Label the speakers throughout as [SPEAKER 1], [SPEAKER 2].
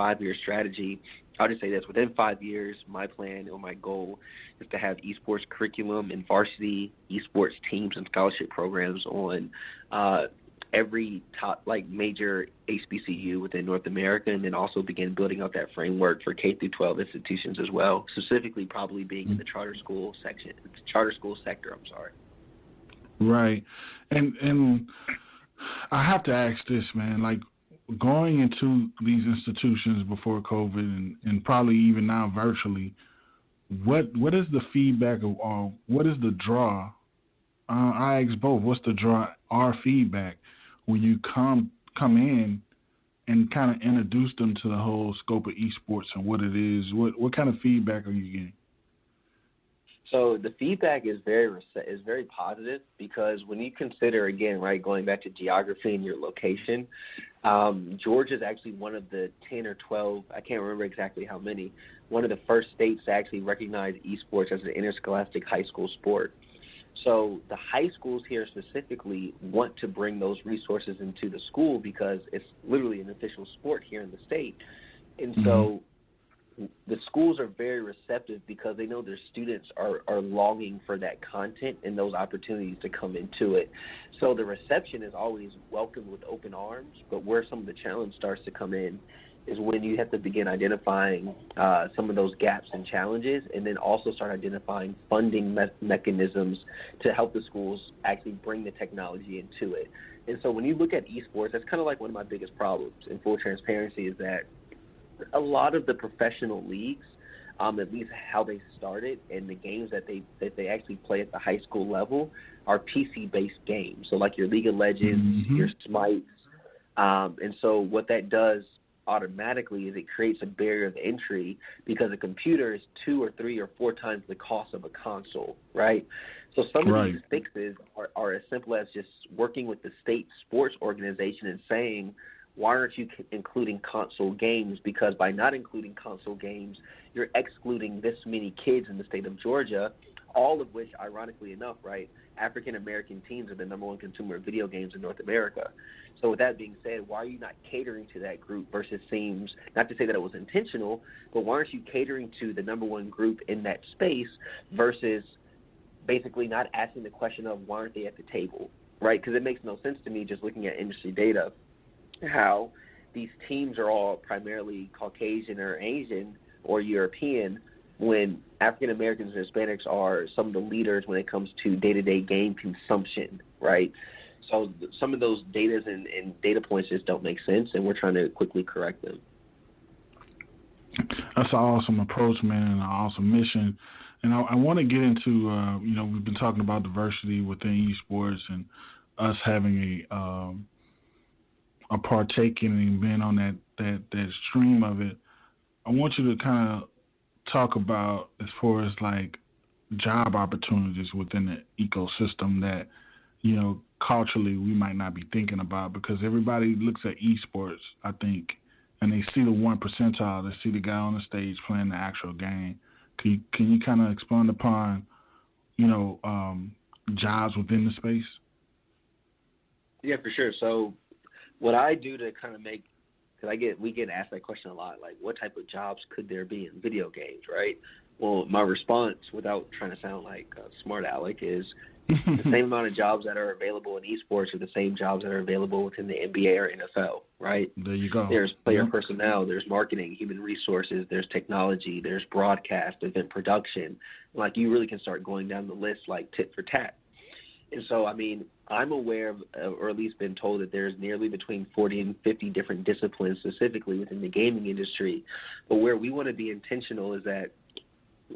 [SPEAKER 1] 5-year strategy, I'll just say this. Within 5 years, my plan or my goal is to have esports curriculum and varsity esports teams and scholarship programs on every top major HBCU within North America, and then also begin building out that framework for K through 12 institutions as well, specifically probably being in the charter school sector. I'm sorry.
[SPEAKER 2] Right, and I have to ask this, man. Like, going into these institutions before COVID and probably even now virtually, what is the feedback or what is the draw? I ask both. What's the draw? Our feedback when you come in and kind of introduce them to the whole scope of esports and what it is. What kind of feedback are you getting?
[SPEAKER 1] So the feedback is very positive, because when you consider, again, right, going back to geography and your location, Georgia is actually one of the 10 or 12, I can't remember exactly how many, one of the first states to actually recognize esports as an interscholastic high school sport. So the high schools here specifically want to bring those resources into the school because it's literally an official sport here in the state. And so the schools are very receptive because they know their students are longing for that content and those opportunities to come into it. So the reception is always welcomed with open arms, but where some of the challenge starts to come in is when you have to begin identifying some of those gaps and challenges, and then also start identifying funding mechanisms to help the schools actually bring the technology into it. And so when you look at esports, that's kind of like one of my biggest problems in full transparency, is that a lot of the professional leagues, at least how they started, and the games that they actually play at the high school level are PC-based games. So like your League of Legends, your Smites. And so what that does automatically is it creates a barrier of entry, because a computer is 2 or 3 or 4 times the cost of a console, right? So some of these fixes are as simple as just working with the state sports organization and saying, why aren't you including console games? Because by not including console games, you're excluding this many kids in the state of Georgia, all of which, ironically enough, right, African-American teens are the number one consumer of video games in North America. So with that being said, why are you not catering to that group versus seems, not to say that it was intentional, but why aren't you catering to the number one group in that space versus basically not asking the question of why aren't they at the table, right? Because it makes no sense to me, just looking at industry data, how these teams are all primarily Caucasian or Asian or European, when African Americans and Hispanics are some of the leaders when it comes to day-to-day game consumption, right? So some of those data and data points just don't make sense, and we're trying to quickly correct them.
[SPEAKER 2] That's an awesome approach, man, and an awesome mission. And I want to get into, we've been talking about diversity within esports and us having a partaking and being on that stream of it. I want you to kind of talk about as far as like job opportunities within the ecosystem that, culturally we might not be thinking about, because everybody looks at esports, I think, and they see the 1 percentile, they see the guy on the stage playing the actual game. Can you kind of expand upon, jobs within the space?
[SPEAKER 1] Yeah, for sure. So what I do to kind of make, because we get asked that question a lot, like what type of jobs could there be in video games, right? Well, my response, without trying to sound like a smart aleck, is the same amount of jobs that are available in esports are the same jobs that are available within the NBA or NFL, right?
[SPEAKER 2] There you go.
[SPEAKER 1] There's player personnel, there's marketing, human resources, there's technology, there's broadcast, event production. Like, you really can start going down the list like tit for tat. And so, I'm aware of, or at least been told, that there's nearly between 40 and 50 different disciplines specifically within the gaming industry. But where we want to be intentional is that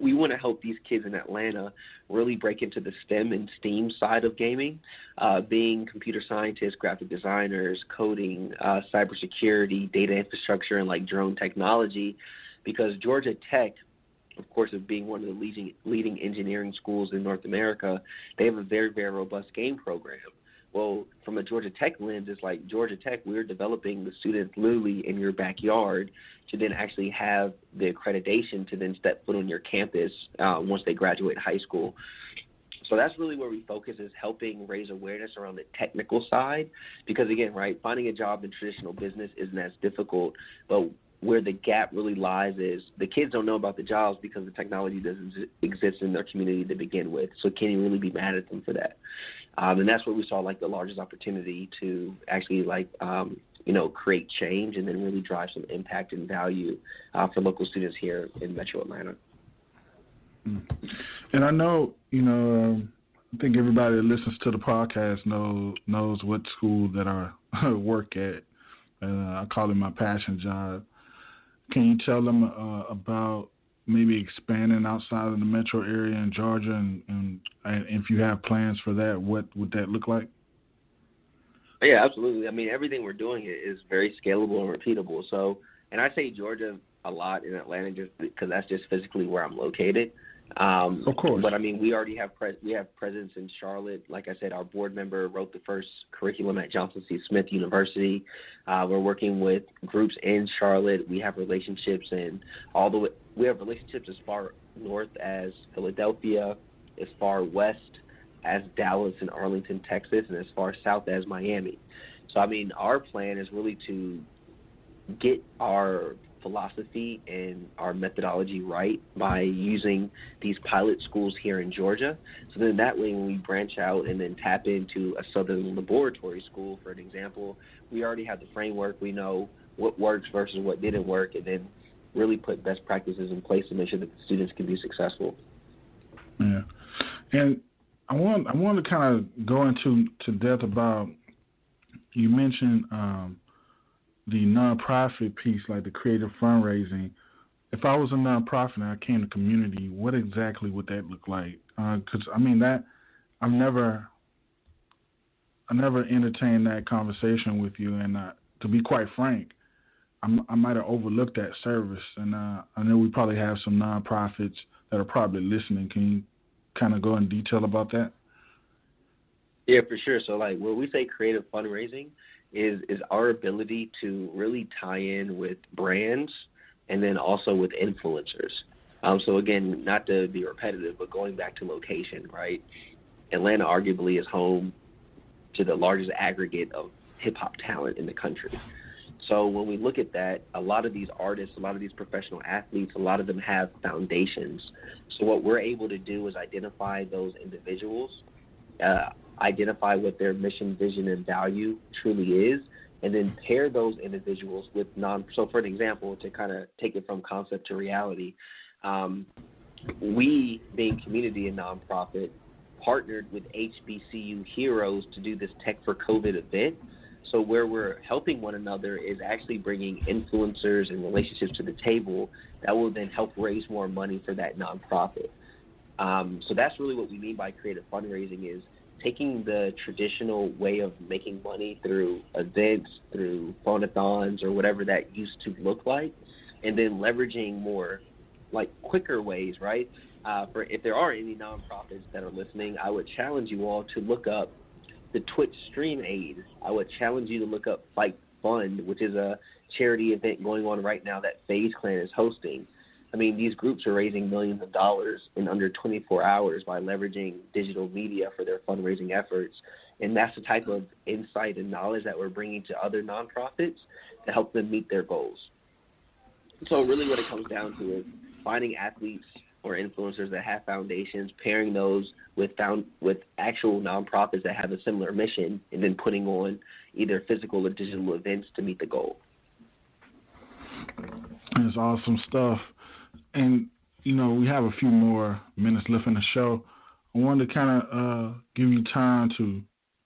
[SPEAKER 1] we want to help these kids in Atlanta really break into the STEM and STEAM side of gaming, being computer scientists, graphic designers, coding, cybersecurity, data infrastructure, and like drone technology, because Georgia Tech, of course, of being one of the leading engineering schools in North America, they have a very, very robust game program. Well, from a Georgia Tech lens, it's like Georgia Tech, we're developing the students literally in your backyard to then actually have the accreditation to then step foot on your campus once they graduate high school. So that's really where we focus, is helping raise awareness around the technical side, because, again, right, finding a job in traditional business isn't as difficult, but where the gap really lies is the kids don't know about the jobs because the technology doesn't exist in their community to begin with. So can you really be mad at them for that? And that's where we saw like the largest opportunity to actually create change and then really drive some impact and value for local students here in Metro Atlanta.
[SPEAKER 2] And I know, I think everybody that listens to the podcast knows what school that I work at. I call it my passion job. Can you tell them about maybe expanding outside of the metro area in Georgia, and if you have plans for that, what would that look like?
[SPEAKER 1] Yeah, absolutely. I mean, everything we're doing is very scalable and repeatable. So, and I say Georgia a lot in Atlanta just because that's just physically where I'm located.
[SPEAKER 2] Of course.
[SPEAKER 1] But I mean, we already have presence in Charlotte. Like I said, our board member wrote the first curriculum at Johnson Cxmmunity. We're working with groups in Charlotte. We have relationships we have relationships as far north as Philadelphia, as far west as Dallas and Arlington, Texas, and as far south as Miami. So I mean, our plan is really to get our philosophy and our methodology right by using these pilot schools here in Georgia. So then that way when we branch out and then tap into a Southern Laboratory School, for an example, we already have the framework. We know what works versus what didn't work, and then really put best practices in place to make sure that the students can be successful.
[SPEAKER 2] Yeah. And I want to kind of go into depth about, you mentioned the nonprofit piece, like the creative fundraising. If I was a nonprofit and I came to community, what exactly would that look like? Because I mean that I never entertained that conversation with you, and to be quite frank, I might have overlooked that service. And I know we probably have some nonprofits that are probably listening. Can you kind of go in detail about that?
[SPEAKER 1] Yeah, for sure. So like when we say creative fundraising, is our ability to really tie in with brands and then also with influencers. So again, not to be repetitive, but going back to location, right? Atlanta arguably is home to the largest aggregate of hip-hop talent in the country. So when we look at that, a lot of these artists, a lot of these professional athletes, a lot of them have foundations. So what we're able to do is identify those individuals, identify what their mission, vision, and value truly is, and then pair those individuals with so for an example, to kind of take it from concept to reality, we, being community and nonprofit, partnered with HBCU Heroes to do this Tech for COVID event. So where we're helping one another is actually bringing influencers and relationships to the table that will then help raise more money for that nonprofit. So that's really what we mean by creative fundraising, is taking the traditional way of making money through events, through phone-a-thons, or whatever that used to look like, and then leveraging more like quicker ways, right? For if there are any nonprofits that are listening, I would challenge you all to look up the Twitch Stream Aid. I would challenge you to look up Fight Fund, which is a charity event going on right now that FaZe Clan is hosting. I mean, these groups are raising millions of dollars in under 24 hours by leveraging digital media for their fundraising efforts. And that's the type of insight and knowledge that we're bringing to other nonprofits to help them meet their goals. So really what it comes down to is finding athletes or influencers that have foundations, pairing those with actual nonprofits that have a similar mission, and then putting on either physical or digital events to meet the goal.
[SPEAKER 2] That's awesome stuff. And, we have a few more minutes left in the show. I wanted to kind of give you time to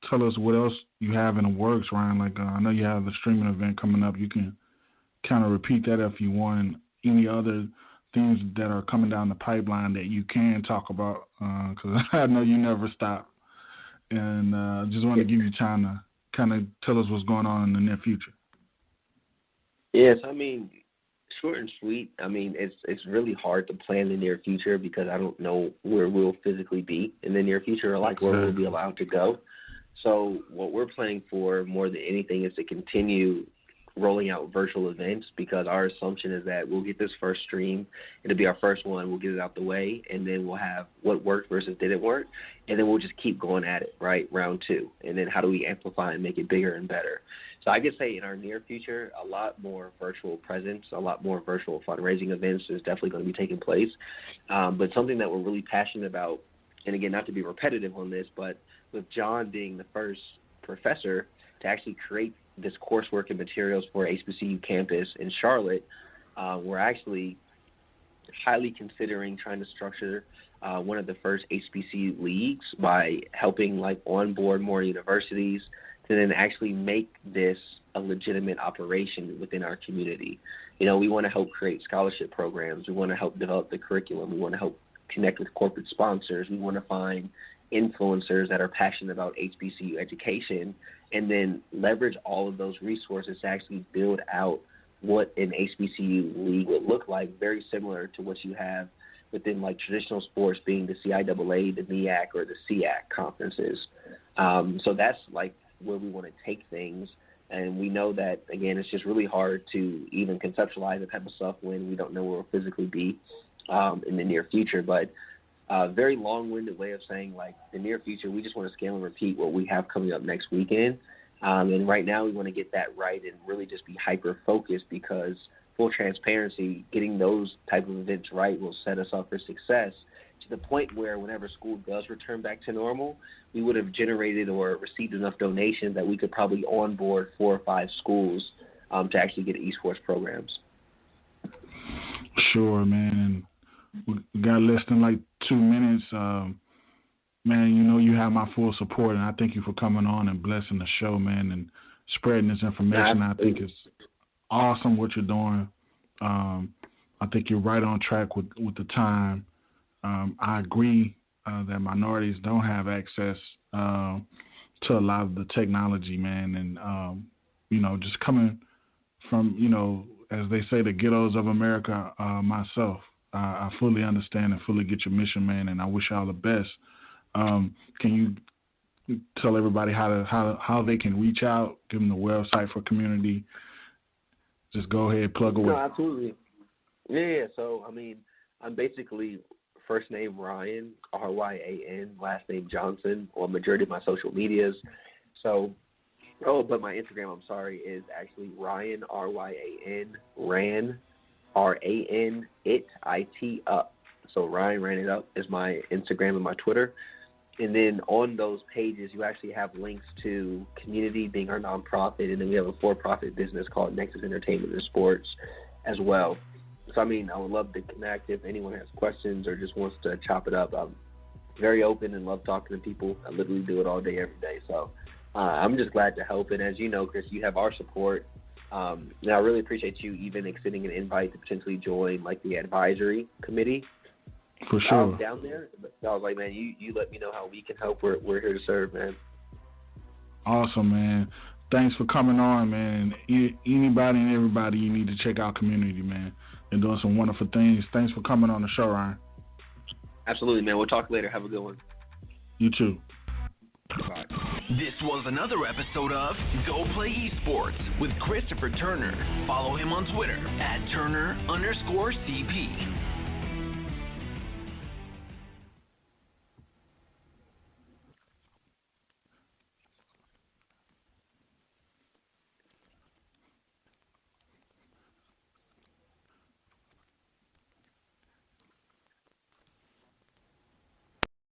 [SPEAKER 2] tell us what else you have in the works, Ryan. Like, I know you have the streaming event coming up. You can kind of repeat that if you want. Any other things that are coming down the pipeline that you can talk about, because I know you never stop. And just want to give you time to kind of tell us what's going on in the near future.
[SPEAKER 1] Yes, I mean, short and sweet. I mean, it's really hard to plan the near future because I don't know where we'll physically be in the near future, or like where we'll be allowed to go. So what we're planning for more than anything is to continue rolling out virtual events, because our assumption is that we'll get this first stream. It'll be our first one. We'll get it out the way, and then we'll have what worked versus didn't work, and then we'll just keep going at it, right, round two. And then how do we amplify and make it bigger and better? So So I could say in our near future, a lot more virtual presence, a lot more virtual fundraising events is definitely going to be taking place. But something that we're really passionate about, and again, not to be repetitive on this, but with John being the first professor to actually create this coursework and materials for HBCU campus in Charlotte, we're actually highly considering trying to structure one of the first HBCU leagues by helping onboard more universities to then actually make this a legitimate operation within our community. We want to help create scholarship programs. We want to help develop the curriculum. We want to help connect with corporate sponsors. We want to find influencers that are passionate about HBCU education and then leverage all of those resources to actually build out what an HBCU league would look like, very similar to what you have within traditional sports being the CIAA, the MEAC, or the SEAC conferences. So that's where we want to take things. And we know that, again, it's just really hard to even conceptualize that type of stuff when we don't know where we'll physically be in the near future. But very long-winded way of saying, the near future, we just want to scale and repeat what we have coming up next weekend. And right now we want to get that right and really just be hyper-focused because, full transparency, getting those type of events right will set us up for success to the point where whenever school does return back to normal, we would have generated or received enough donations that we could probably onboard 4 or 5 schools to actually get esports programs.
[SPEAKER 2] Sure, man. And we got less than 2 minutes. Man, you have my full support, and I thank you for coming on and blessing the show, man, and spreading this information. I think it's awesome what you're doing. I think you're right on track with the time. I agree that minorities don't have access to a lot of the technology, man, and just coming from as they say, the ghettos of America myself. I fully understand and fully get your mission, man, and I wish you all the best. Can you tell everybody how they can reach out, give them the website for community? Just go ahead, plug away.
[SPEAKER 1] No, absolutely. Yeah. So, I'm basically first name Ryan, Ryan, last name Johnson, on majority of my social medias. So, but my Instagram, is actually Ryan, Ryan, Ran, RAN, IT up. So Ryan Ran It Up is my Instagram and my Twitter. And then on those pages, you actually have links to Community being our nonprofit, and then we have a for-profit business called Nexus Entertainment and Sports as well. So, I would love to connect if anyone has questions or just wants to chop it up. I'm very open and love talking to people. I literally do it all day, every day. So I'm just glad to help. And as you know, Chris, you have our support. And I really appreciate you even extending an invite to potentially join, the advisory committee.
[SPEAKER 2] For sure.
[SPEAKER 1] Down there. I was like, man, you let me know how we can help. We're here to serve, man.
[SPEAKER 2] Awesome, man. Thanks for coming on, man. Anybody and everybody, you need to check out Community, man. They're doing some wonderful things. Thanks for coming on the show, Ryan.
[SPEAKER 1] Absolutely, man. We'll talk later. Have a good one.
[SPEAKER 2] You too.
[SPEAKER 1] Bye.
[SPEAKER 3] This was another episode of Go Play Esports with Christopher Turner. Follow him on Twitter @Turner_CP.